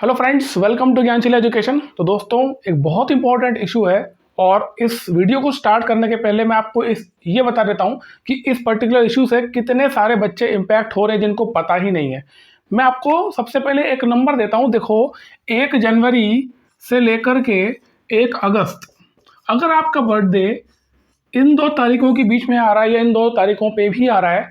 Hello friends, welcome to Gyansheel education. तो दोस्तों, एक बहुत इंपॉर्टेंट इशू है और इस वीडियो को स्टार्ट करने के पहले मैं आपको ये बता देता हूं कि इस पर्टिकुलर इशू से कितने सारे बच्चे इम्पैक्ट हो रहे हैं जिनको पता ही नहीं है। मैं आपको सबसे पहले एक नंबर देता हूं। देखो, 1 जनवरी से लेकर के 1 अगस्त, अगर आपका बर्थडे इन 2 तारीखों के बीच में आ रहा है या इन 2 तारीखों पे भी आ रहा है,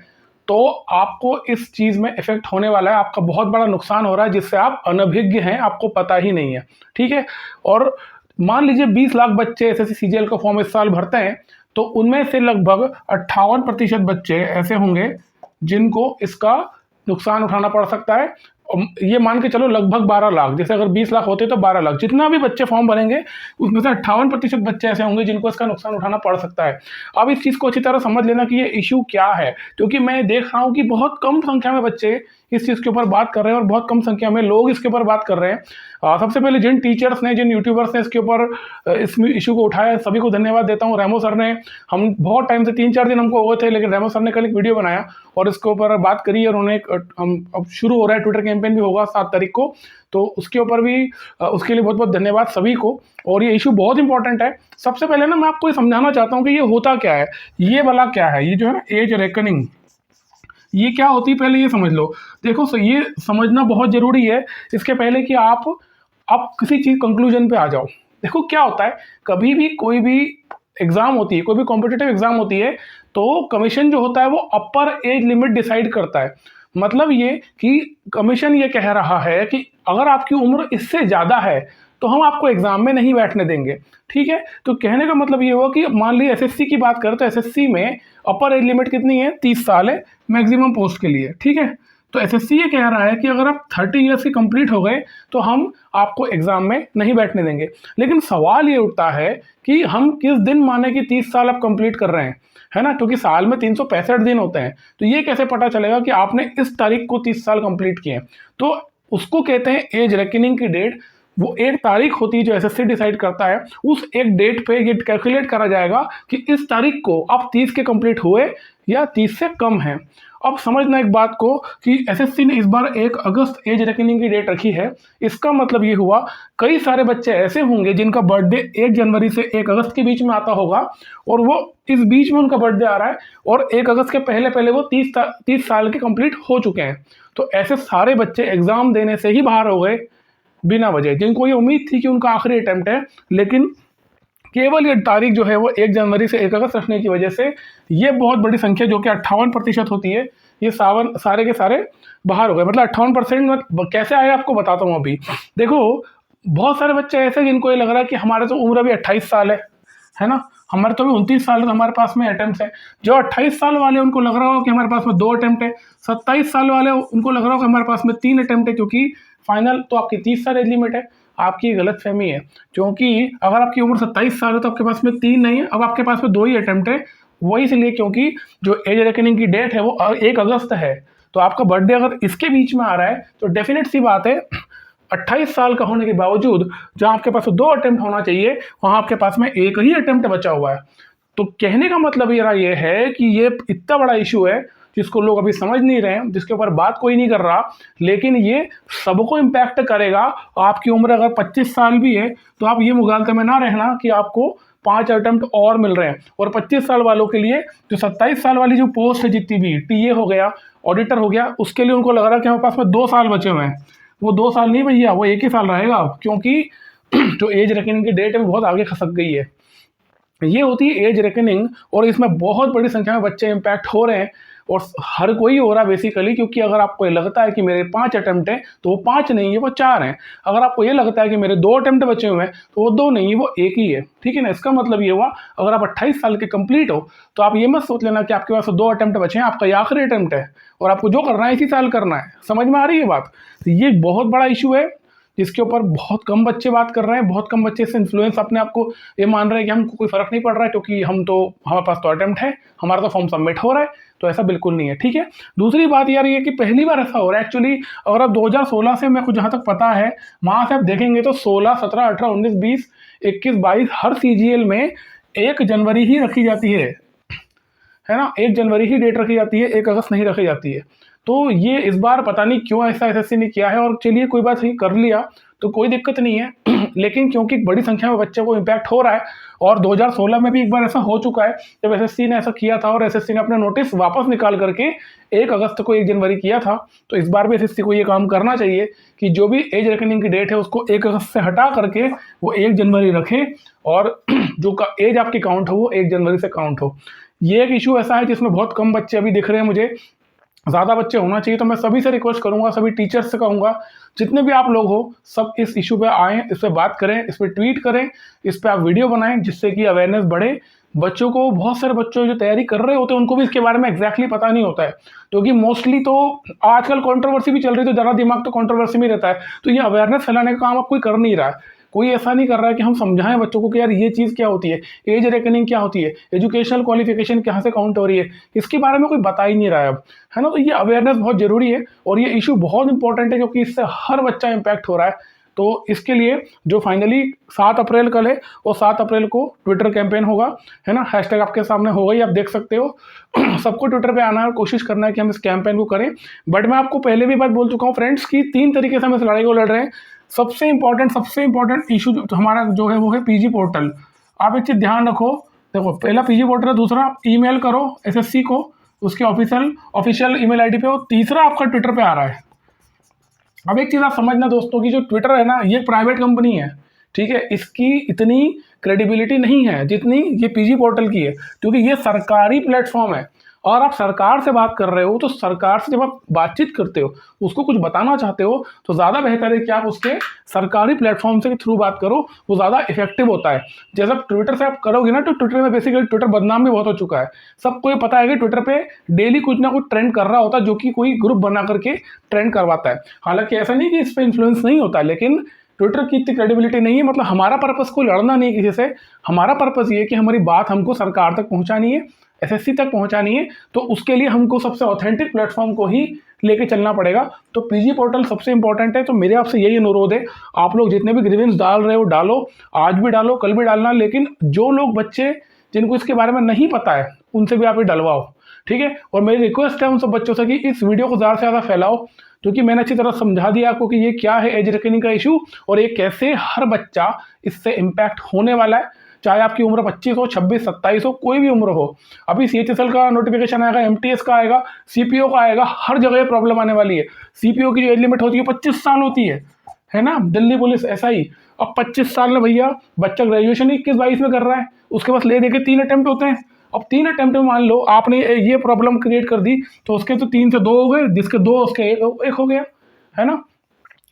तो आपको इस चीज़ में इफ़ेक्ट होने वाला है। आपका बहुत बड़ा नुकसान हो रहा है जिससे आप अनभिज्ञ हैं, आपको पता ही नहीं है, ठीक है? और मान लीजिए 20 लाख बच्चे एसएससी सीजीएल का फॉर्म इस साल भरते हैं, तो उनमें से लगभग 58% बच्चे ऐसे होंगे जिनको इसका नुकसान उठाना पड़ सकता है। ये मान के चलो लगभग 12 लाख, जैसे अगर 20 लाख होते तो 12 लाख, जितना भी बच्चे फॉर्म भरेंगे उसमें से 58% बच्चे ऐसे होंगे जिनको इसका नुकसान उठाना पड़ सकता है। अब इस चीज़ को अच्छी तरह समझ लेना कि ये इशू क्या है, क्योंकि मैं देख रहा हूँ कि बहुत कम संख्या में बच्चे इस चीज़ के ऊपर बात कर रहे हैं और बहुत कम संख्या में लोग इसके ऊपर बात कर रहे हैं। सबसे पहले जिन टीचर्स ने, जिन यूट्यूबर्स ने इसके ऊपर इस इशू को उठाया, सभी को धन्यवाद देता हूँ। रेमो सर ने, हम बहुत टाइम से 3-4 दिन हमको हो गए थे, लेकिन रेमो सर ने कल एक वीडियो बनाया और इसके ऊपर बात करी और उन्हें अब शुरू हो रहा है, ट्विटर कैंपेन भी होगा 7 तारीख को, तो उसके ऊपर भी उसके लिए बहुत बहुत धन्यवाद सभी को। और ये इशू बहुत इंपॉर्टेंट है। सबसे पहले ना मैं आपको ये समझाना चाहता हूँ कि ये होता क्या है, ये वाला क्या है, ये जो है ना एज रेकनिंग, ये क्या होती है पहले ये समझ लो। देखो, ये समझना बहुत ज़रूरी है इसके पहले कि आप किसी चीज़ कंक्लूजन पे आ जाओ। देखो क्या होता है, कभी भी कोई भी एग्ज़ाम होती है, कोई भी कॉम्पिटिटिव एग्ज़ाम होती है, तो कमीशन जो होता है वो अपर एज लिमिट डिसाइड करता है। मतलब ये कि कमीशन ये कह रहा है कि अगर आपकी उम्र इससे ज़्यादा है तो हम आपको एग्ज़ाम में नहीं बैठने देंगे, ठीक है? तो कहने का मतलब ये हुआ कि मान लीजिए एसएससी की बात करें तो एसएससी में अपर एज लिमिट कितनी है, 30 साल है मैक्सिमम पोस्ट के लिए, ठीक है? तो एसएससी ये कह रहा है कि अगर आप 30 ईयर्स के कंप्लीट हो गए तो हम आपको एग्जाम में नहीं बैठने देंगे। लेकिन सवाल ये उठता है कि हम किस दिन माने कि 30 साल आप कंप्लीट कर रहे हैं, है ना? क्योंकि साल में 365 दिन होते हैं, तो ये कैसे पता चलेगा कि आपने इस तारीख को 30 साल कंप्लीट किए हैं? तो उसको कहते हैं एज रेकनिंग की डेट। वो एक तारीख होती है जो एसएससी डिसाइड करता है, उस एक डेट पे ये कैलकुलेट करा जाएगा कि इस तारीख को आप 30 के कंप्लीट हुए या 30 से कम है। अब समझना एक बात को कि एसएससी ने इस बार 1 अगस्त एज रेकनिंग की डेट रखी है। इसका मतलब ये हुआ कई सारे बच्चे ऐसे होंगे जिनका बर्थडे 1 जनवरी से 1 अगस्त के बीच में आता होगा और वो इस बीच में उनका बर्थडे आ रहा है और 1 अगस्त के पहले पहले वो 30 साल के कंप्लीट हो चुके हैं। तो ऐसे सारे बच्चे एग्ज़ाम देने से ही बाहर हो गए बिना वजह, जिनको ये उम्मीद थी कि उनका आखिरी अटेम्प्ट है, लेकिन केवल ये तारीख जो है वो 1 जनवरी से 1 अगस्त रखने की वजह से ये बहुत बड़ी संख्या जो कि 58% होती है, ये सारे के सारे बाहर हो गए। मतलब 58% कैसे आए आपको बताता हूँ अभी। देखो, बहुत सारे बच्चे ऐसे जिनको ये लग रहा है कि हमारे तो उम्र अभी 28 साल है ना? हमारे तो अभी 29 साल है, तो हमारे पास में अटेम्प्ट है। जो 28 साल वाले उनको लग रहा हो कि हमारे पास में 2 अटेम्प्ट है। 27 साल वाले उनको लग रहा हो कि हमारे पास में 3 अटेम्प्ट है, क्योंकि फाइनल तो आपकी 30 साल एज लिमिट है। आपकी गलतफहमी है, क्योंकि अगर आपकी उम्र 27 साल है तो आपके पास में 3 नहीं है, अब आपके पास में 2 ही अटेम्प्ट है। वो इसलिए क्योंकि जो एज रेकनिंग की डेट है वो 1 अगस्त है, तो आपका बर्थडे अगर इसके बीच में आ रहा है तो डेफिनेट सी बात है 28 साल का होने के बावजूद जहाँ आपके पास 2 अटेम्प्ट होना चाहिए, वहाँ आपके पास में 1 ही अटेम्प्ट बचा हुआ है। तो कहने का मतलब ये है कि ये इतना बड़ा इशू है जिसको लोग अभी समझ नहीं रहे हैं, जिसके ऊपर बात कोई नहीं कर रहा, लेकिन ये सबको इम्पैक्ट करेगा। आपकी उम्र अगर 25 साल भी है तो आप ये मुगालते में ना रहना कि आपको 5 अटेम्प्ट और मिल रहे हैं। और 25 साल वालों के लिए जो 27 साल वाली जो पोस्ट है, जितनी भी टीए हो गया, ऑडिटर हो गया, उसके लिए उनको लग रहा है कि हमारे पास में 2 साल बचे हुए हैं। वो 2 साल नहीं भैया, वो 1 ही साल रहेगा, क्योंकि जो एज रेकनिंग की डेट है वो बहुत आगे खसक गई है। ये होती है एज रेकनिंग, और इसमें बहुत बड़ी संख्या में बच्चे इम्पैक्ट हो रहे हैं और हर कोई हो रहा है बेसिकली। क्योंकि अगर आपको ये लगता है कि मेरे 5 अटेम्प्ट हैं तो वो 5 नहीं है, वो 4 हैं। अगर आपको ये लगता है कि मेरे 2 अटेम्प्ट बचे हुए हैं तो वो 2 नहीं है, वो 1 ही है, ठीक है ना? इसका मतलब ये हुआ अगर आप 28 साल के कंप्लीट हो तो आप ये मत सोच लेना कि आपके पास 2 अटेम्प्ट बचे हैं, आपका ये आखिरी अटेम्प्ट है और आपको जो करना है इसी साल करना है। समझ में आ रही है बात? तो ये बहुत बड़ा इशू है जिसके ऊपर बहुत कम बच्चे बात कर रहे हैं। बहुत कम बच्चे से इन्फ्लुएंस अपने आप को ये मान रहे हैं कि हमको कोई फ़र्क नहीं पड़ रहा है, क्योंकि हमारे पास तो अटेम्प्ट है, हमारा तो फॉर्म सबमिट हो रहा है। तो ऐसा बिल्कुल नहीं है, ठीक है? दूसरी बात यार ये कि पहली बार ऐसा हो रहा है एक्चुअली। अगर आप 2016 से, मेरे को जहाँ तक पता है, वहाँ से आप देखेंगे तो 16, 17, 18, 19, 20, 21, 22 हर सीजीएल में 1 जनवरी ही रखी जाती है ना? 1 जनवरी ही डेट रखी जाती है, 1 अगस्त नहीं रखी जाती है। तो ये इस बार पता नहीं क्यों ऐसा एसएससी ने किया है, और चलिए कोई बात नहीं, कर लिया तो कोई दिक्कत नहीं है लेकिन क्योंकि बड़ी संख्या में बच्चों को इम्पैक्ट हो रहा है, और 2016 में भी एक बार ऐसा हो चुका है जब एसएससी ने ऐसा किया था और एसएससी ने अपना नोटिस वापस निकाल करके 1 अगस्त को 1 जनवरी किया था। तो इस बार भी एसएससी को ये काम करना चाहिए कि जो भी एज रेकनिंग की डेट है उसको 1 अगस्त से हटा करके वो 1 जनवरी रखें, और जो एज आपकी काउंट हो वो 1 जनवरी से काउंट हो। ये एक इशू ऐसा है जिसमें बहुत कम बच्चे अभी दिख रहे हैं मुझे, ज़्यादा बच्चे होना चाहिए। तो मैं सभी से रिक्वेस्ट करूंगा, सभी टीचर्स से कहूंगा, जितने भी आप लोग हो सब इस इशू पे आएँ, इस पर बात करें, इस पर ट्वीट करें, इस पर आप वीडियो बनाएं, जिससे कि अवेयरनेस बढ़े। बच्चों को, बहुत सारे बच्चों जो तैयारी कर रहे होते हैं उनको भी इसके बारे में एग्जैक्टली पता नहीं होता है, क्योंकि मोस्टली तो आजकल कंट्रोवर्सी भी चल रही है, तो ज़्यादा दिमाग तो कंट्रोवर्सी में रहता है। तो ये अवेयरनेस फैलाने का काम अब कोई कर नहीं रहा है, कोई ऐसा नहीं कर रहा है कि हम समझाएं बच्चों को कि यार ये चीज़ क्या होती है, एज रेकनिंग क्या होती है, एजुकेशनल क्वालिफिकेशन कहाँ से काउंट हो रही है, इसके बारे में कोई बता ही नहीं रहा है अब, है ना। तो ये अवेयरनेस बहुत जरूरी है, और ये इशू बहुत इंपॉर्टेंट है क्योंकि इससे हर बच्चा इंपैक्ट हो रहा है। तो इसके लिए जो फाइनली 7 अप्रैल कल है, वो 7 अप्रैल को ट्विटर कैंपेन होगा, है ना। हैशटैग आपके सामने होगा ही, आप देख सकते हो सबको ट्विटर पे आना है और कोशिश करना है कि हम इस कैंपेन को करें। बट मैं आपको पहले भी बात बोल चुका हूँ फ्रेंड्स कि 3 तरीके से हम इस लड़ाई को लड़ रहे हैं। सबसे इंपॉर्टेंट इशू हमारा जो है वो है पीजी पोर्टल। आप एक चीज़ ध्यान रखो, देखो पहला पीजी पोर्टल है, दूसरा ईमेल करो एसएससी को उसके ऑफिशियल ईमेल आईडी पे, और तीसरा आपका ट्विटर पे आ रहा है। अब एक चीज़ आप समझना दोस्तों कि जो ट्विटर है ना, ये प्राइवेट कंपनी है, ठीक है। इसकी इतनी क्रेडिबिलिटी नहीं है जितनी ये पीजी पोर्टल की है, क्योंकि ये सरकारी प्लेटफॉर्म है, और आप सरकार से बात कर रहे हो, तो सरकार से जब आप बातचीत करते हो, उसको कुछ बताना चाहते हो, तो ज़्यादा बेहतर है कि आप उसके सरकारी प्लेटफॉर्म से थ्रू बात करो, वो ज़्यादा इफेक्टिव होता है। जैसे ट्विटर से आप करोगे ना, तो ट्विटर में बेसिकली ट्विटर बदनाम भी बहुत हो चुका है। सबको ये पता है कि ट्विटर पे डेली कुछ ना कुछ ट्रेंड कर रहा होता है, जो कि कोई ग्रुप बना करके ट्रेंड करवाता है। हालांकि ऐसा नहीं कि इस पर इन्फ्लुएंस नहीं होता, लेकिन ट्विटर की इतनी क्रेडिबिलिटी नहीं है। मतलब हमारा पर्पस कोई लड़ना नहीं है किसी से, हमारा पर्पस ये कि हमारी बात हमको सरकार तक पहुंचानी है, एसएससी तक पहुंचानी है, तो उसके लिए हमको सबसे ऑथेंटिक प्लेटफॉर्म को ही लेके चलना पड़ेगा। तो पीजी पोर्टल सबसे इंपॉर्टेंट है। तो मेरे आपसे यही अनुरोध है, आप लोग जितने भी ग्रीवेंस डाल रहे हो डालो, आज भी डालो, कल भी डालना, लेकिन जो लोग बच्चे जिनको इसके बारे में नहीं पता है उनसे भी आप ये डलवाओ, ठीक है। और मेरी रिक्वेस्ट है उन सब बच्चों से कि इस वीडियो को ज़्यादा से ज़्यादा फैलाओ, क्योंकि मैंने अच्छी तरह समझा दिया आपको कि ये क्या है एज रेकनिंग का इशू, और ये कैसे हर बच्चा इससे इम्पैक्ट होने वाला है, चाहे आपकी उम्र 25 हो, 26, 27 हो, कोई भी उम्र हो। अभी सीएचएसएल का नोटिफिकेशन आएगा, एमटीएस का आएगा, सीपीओ का आएगा, हर जगह प्रॉब्लम आने वाली है। सीपीओ की जो एज लिमिट होती है 25 साल होती है ना। दिल्ली पुलिस ऐसा ही, अब 25 साल में भैया बच्चा ग्रेजुएशन 21-22 में कर रहा है, उसके पास ले दे के 3 अटेम्प्ट होते हैं। अब 3 अटेम्प्ट में मान लो आपने ये प्रॉब्लम क्रिएट कर दी, तो उसके तो 3 से 2 हो गए, जिसके 2 उसके 1 हो गया, है ना।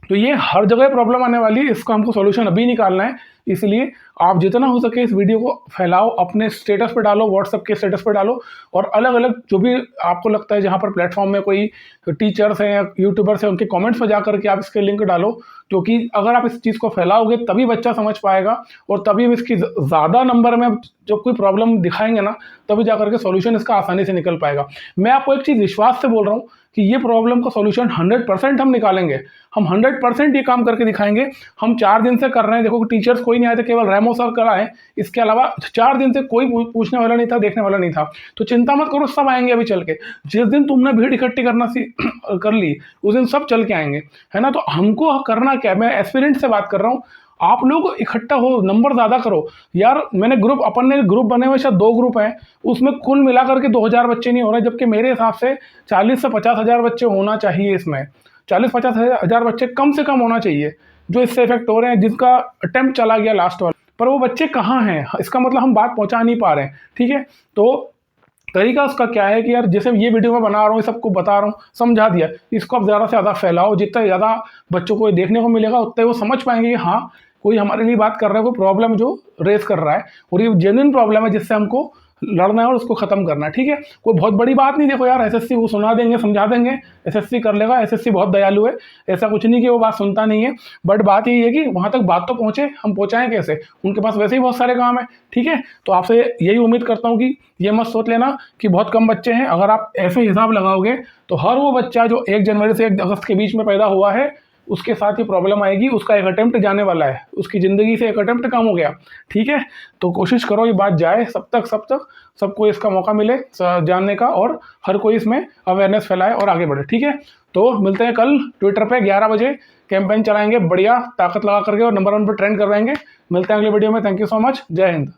तो ये हर जगह प्रॉब्लम आने वाली है, इसका हमको सॉल्यूशन अभी निकालना है। इसलिए आप जितना हो सके इस वीडियो को फैलाओ, अपने स्टेटस पे डालो, व्हाट्सएप के स्टेटस पे डालो, और अलग अलग जो भी आपको लगता है जहाँ पर प्लेटफॉर्म में कोई टीचर्स हैं या यूट्यूबर्स हैं उनके कमेंट्स में जा करके आप इसके लिंक डालो, क्योंकि अगर आप इस चीज़ को फैलाओगे तभी बच्चा समझ पाएगा, और तभी हम इसकी ज़्यादा नंबर में जब कोई प्रॉब्लम दिखाएंगे ना, तभी जा करके सोल्यूशन इसका आसानी से निकल पाएगा। मैं आपको एक चीज़ विश्वास से बोल रहा हूँ कि ये प्रॉब्लम का सॉल्यूशन 100% हम निकालेंगे, हम 100% ये काम करके दिखाएंगे। हम 4 दिन से कर रहे हैं, देखो टीचर्स कोई नहीं आए थे, केवल रेमो सर कर आए, इसके अलावा 4 दिन से कोई पूछने वाला नहीं था, देखने वाला नहीं था। तो चिंता मत करो, सब आएंगे अभी चल के। जिस दिन तुमने भीड़ इकट्ठी करना कर ली, उस दिन सब चल के आएंगे, है ना। तो हमको करना क्या है, मैं एस्पिरेंट से बात कर रहा हूँ, आप लोग इकट्ठा हो, नंबर ज़्यादा करो यार। अपन ने ग्रुप बने हुए, शायद 2 ग्रुप हैं, उसमें कुल मिलाकर के 2000 बच्चे नहीं हो रहे, जबकि मेरे हिसाब से 40 से 50 हज़ार बच्चे होना चाहिए। इसमें 40-50 हज़ार बच्चे कम से कम होना चाहिए जो इससे इफेक्ट हो रहे हैं, जिनका अटेम्प्ट चला गया लास्ट वाला, पर वो बच्चे कहाँ हैं, इसका मतलब हम बात पहुँचा नहीं पा रहे हैं, ठीक है। तो तरीका उसका क्या है कि यार जैसे ये वीडियो मैं बना रहा हूँ, सबको बता रहा हूँ, समझा दिया, इसको आप ज़्यादा से ज़्यादा फैलाओ। जितना ज़्यादा बच्चों को देखने को मिलेगा उतने वो समझ पाएंगे कि हाँ कोई हमारे लिए बात कर रहा है, कोई प्रॉब्लम जो रेस कर रहा है, और ये जेन्युइन प्रॉब्लम है जिससे हमको लड़ना है और उसको खत्म करना है, ठीक है। कोई बहुत बड़ी बात नहीं, देखो यार एसएससी को सुना देंगे, समझा देंगे, एसएससी कर लेगा, एसएससी बहुत दयालु है, ऐसा कुछ नहीं कि वो बात सुनता नहीं है। बट बात यही है कि वहाँ तक बात तो पहुँचे, हम पहुँचाएं कैसे, उनके पास वैसे ही बहुत सारे काम है, ठीक है। तो आपसे यही उम्मीद करता हूँ कि ये मत सोच लेना कि बहुत कम बच्चे हैं। अगर आप ऐसे हिसाब लगाओगे तो हर वो बच्चा जो 1 जनवरी से 1 अगस्त के बीच में पैदा हुआ है, उसके साथ ही प्रॉब्लम आएगी, उसका एक अटेम्प्ट जाने वाला है, उसकी ज़िंदगी से एक अटेम्प्ट कम हो गया, ठीक है। तो कोशिश करो ये बात जाए सब तक सबको इसका मौका मिले जानने का, और हर कोई इसमें अवेयरनेस फैलाए और आगे बढ़े, ठीक है। तो मिलते हैं कल ट्विटर पे 11 बजे, कैंपेन चलाएंगे बढ़िया ताकत लगा करके और नंबर 1 पर ट्रेंड करवाएंगे। मिलते हैं अगले वीडियो में। Thank you so much. जय हिंद।